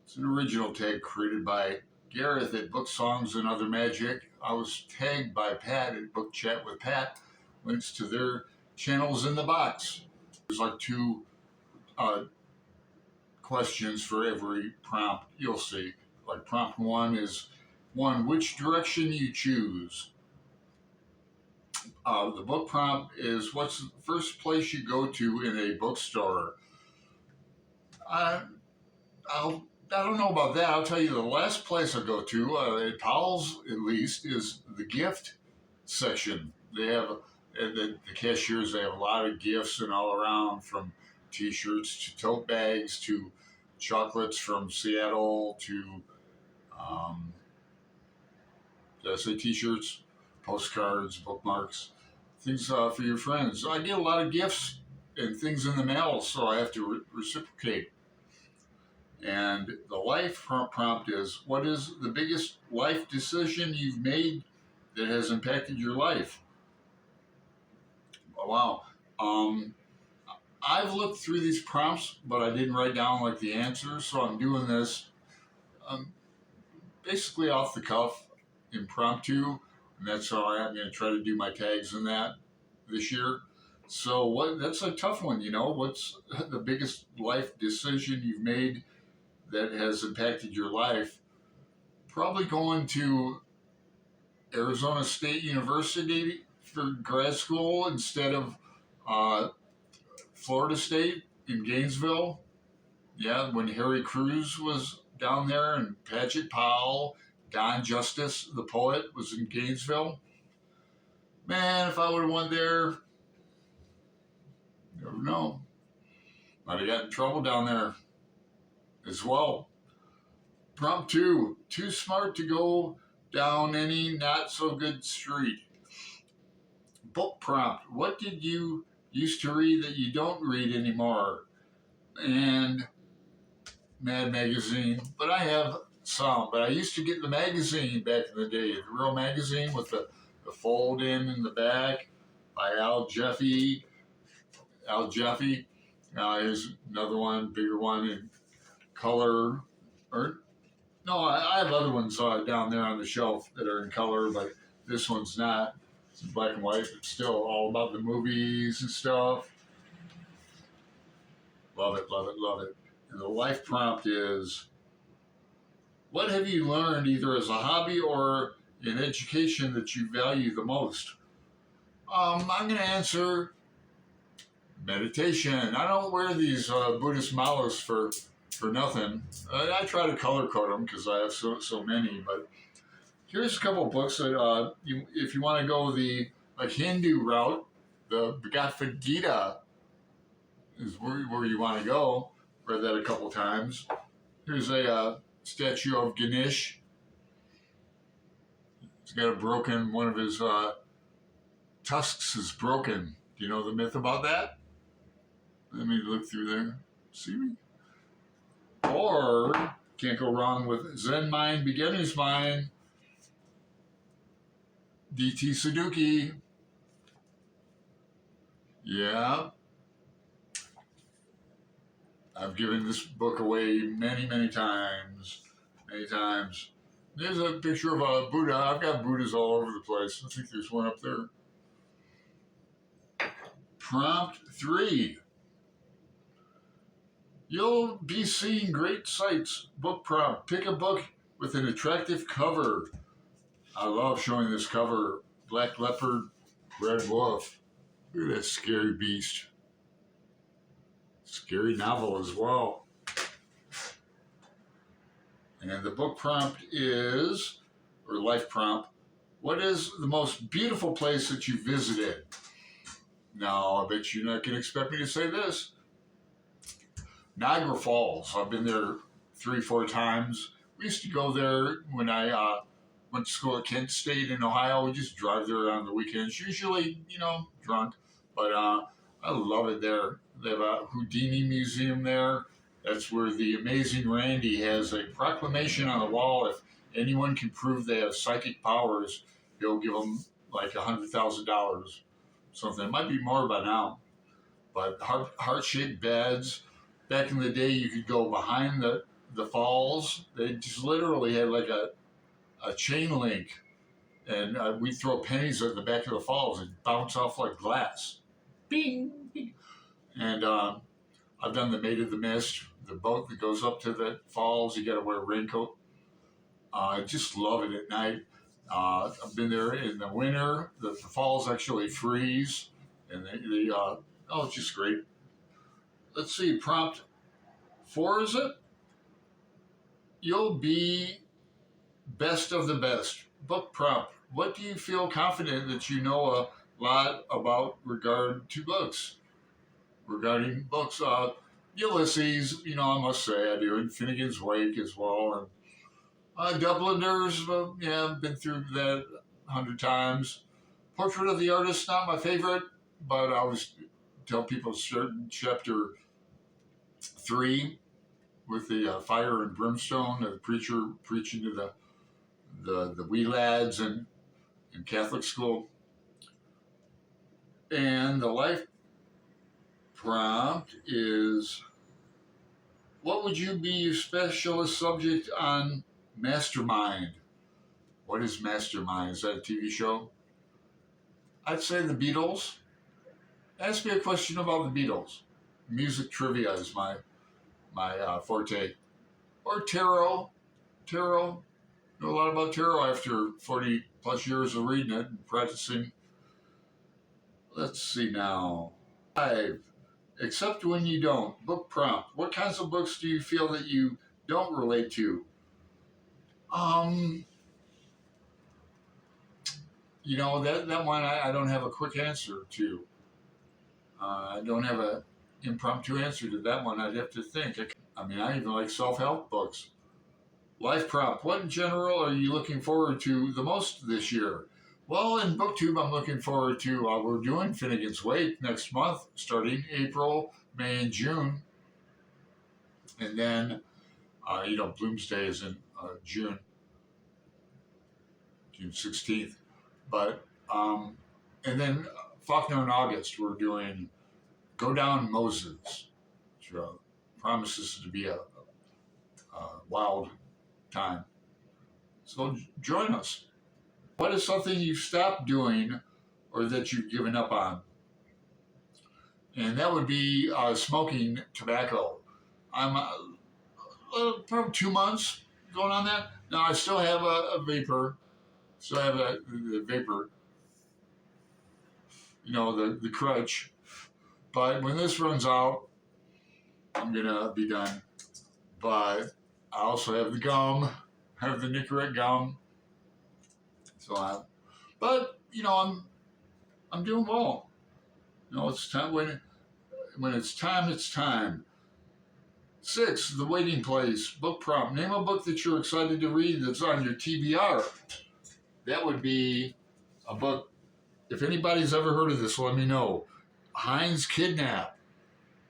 It's an original tag created by Gareth at Book Songs and Other Magic. I was tagged by Pat at Book Chat with Pat. Links to their channels in the box. There's like two uh, questions for every prompt you'll see. Like prompt one is which direction you choose. The book prompt is what's the first place you go to in a bookstore. I, I don't know about that. I'll tell you the last place I go to, at Powell's at least, is the gift section. They have, the cashiers, they have a lot of gifts and all around, from t-shirts to tote bags to chocolates from Seattle to, did I say t-shirts? Postcards, bookmarks, things for your friends. I get a lot of gifts and things in the mail, so I have to reciprocate. And the life prompt is, what is the biggest life decision you've made that has impacted your life? Oh, wow. I've looked through these prompts, but I didn't write down like the answers, so I'm doing this basically off the cuff, impromptu, and that's how I'm going to try to do my tags in that this year. So that's a tough one, you know. What's the biggest life decision you've made that has impacted your life? Probably going to Arizona State University for grad school instead of Florida State in Gainesville. Yeah, when Harry Cruz was down there and Paget Powell, Don Justice, the poet, was in Gainesville. Man, if I would have went there, never know. Might have got in trouble down there as well. Prompt two, too smart to go down any not so good street. Book prompt, what did you used to read that you don't read anymore? And Mad Magazine, but I have some. But I used to get the magazine back in the day, the real magazine with the fold in the back by Al Jaffe. Here's another one, bigger one in color. Or no, I have other ones down there on the shelf that are in color, but this one's not. It's in black and white, but still all about the movies and stuff. Love it, love it, love it. And the life prompt is, what have you learned either as a hobby or in education that you value the most? I'm going to answer meditation. I don't wear these Buddhist malas for nothing. I try to color code them because I have so many. But here's a couple of books that if you want to go the Hindu route, the Bhagavad Gita is where you want to go. Read that a couple times. Here's a statue of Ganesh. He's got one of his tusks is broken. Do you know the myth about that? Let me look through there. See me? Or, can't go wrong with Zen Mind, Beginner's Mind, D.T. Suzuki. Yeah. I've given this book away many, many times. Many times. There's a picture of a Buddha. I've got Buddhas all over the place. I think there's one up there. Prompt 3. You'll be seeing great sights. Book prompt. Pick a book with an attractive cover. I love showing this cover. Black leopard, red wolf. Look at that scary beast. Scary novel as well. And the book prompt is, or life prompt, what is the most beautiful place that you visited? Now, I bet you're not going to expect me to say this. Niagara Falls. I've been there 3-4 times. We used to go there when I went to school at Kent State in Ohio. We just drive there on the weekends, usually, drunk. But I love it there. They have a Houdini museum there. That's where the amazing Randy has a proclamation on the wall. If anyone can prove they have psychic powers, he'll give them like $100,000. Something. It might be more by now. But heart-shaped beds. Back in the day, you could go behind the the falls. They just literally had like a chain link, and we'd throw pennies at the back of the falls and bounce off like glass. Bing, bing. And I've done the Maid of the Mist, the boat that goes up to the falls. You got to wear a raincoat. I just love it at night. I've been there in the winter. The falls actually freeze, and it's just great. Let's see, prompt 4 is it? You'll be best of the best. Book prompt. What do you feel confident that you know a lot about regarding books? Ulysses, I must say I do, and Finnegan's Wake as well. And Dubliners, I've been through that 100 times. Portrait of the Artist, not my favorite, but I always tell people certain chapter 3 with the fire and brimstone, the preacher preaching to the wee lads in Catholic school. And the life prompt is, what would you be your specialist subject on Mastermind? What is Mastermind? Is that a TV show? I'd say the Beatles. Ask me a question about the Beatles. Music trivia is my forte. Or tarot. Tarot. Know a lot about tarot after 40 plus years of reading it and practicing. Let's see now. 5. Except when you don't. Book prompt. What kinds of books do you feel that you don't relate to? That one I don't have a quick answer to. I don't have an impromptu answer to that one. I'd have to think. I even like self-help books. Life prompt. What in general are you looking forward to the most this year? Well, in BookTube, I'm looking forward to, we're doing Finnegan's Wake next month, starting April, May, and June. And then, Bloomsday is in June 16th. But, and then Faulkner in August, we're doing Go Down Moses, which promises to be a wild time. So join us. What is something you've stopped doing or that you've given up on? And that would be smoking tobacco. I'm probably 2 months going on that. Now I still have a vapor. Still have the vapor. The crutch. But when this runs out, I'm gonna be done. But I also have the gum. I have the Niagara gum. So I'm doing well. It's time when it's time, it's time. 6, The Waiting Place. Book prompt. Name a book that you're excited to read that's on your TBR. That would be a book. If anybody's ever heard of this, let me know. Heinz Kidnap.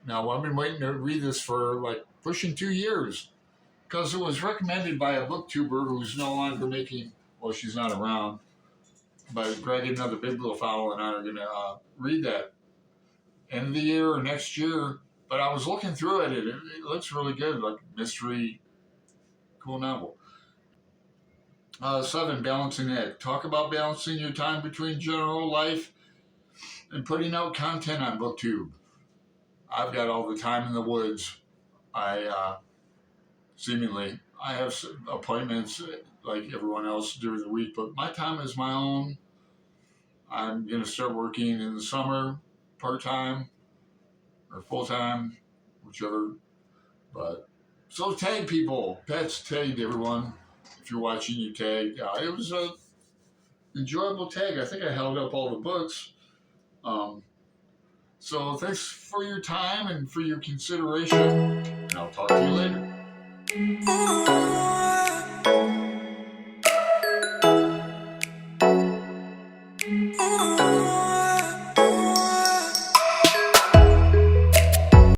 Now, I've been waiting to read this for pushing 2 years because it was recommended by a booktuber who's no longer making, she's not around, but Greg and another bibliophile and I are going to read that end of the year or next year. But I was looking through it. It looks really good, like mystery, cool novel. 7, Balancing Act. Talk about balancing your time between general life and putting out content on BookTube. I've got all the time in the woods. I have appointments like everyone else during the week, but my time is my own. I'm going to start working in the summer, part-time or full-time, whichever. But so tag people. Pat's tagged everyone. If you're watching, you tagged. It was an enjoyable tag. I think I held up all the books. So thanks for your time and for your consideration. And I'll talk to you later.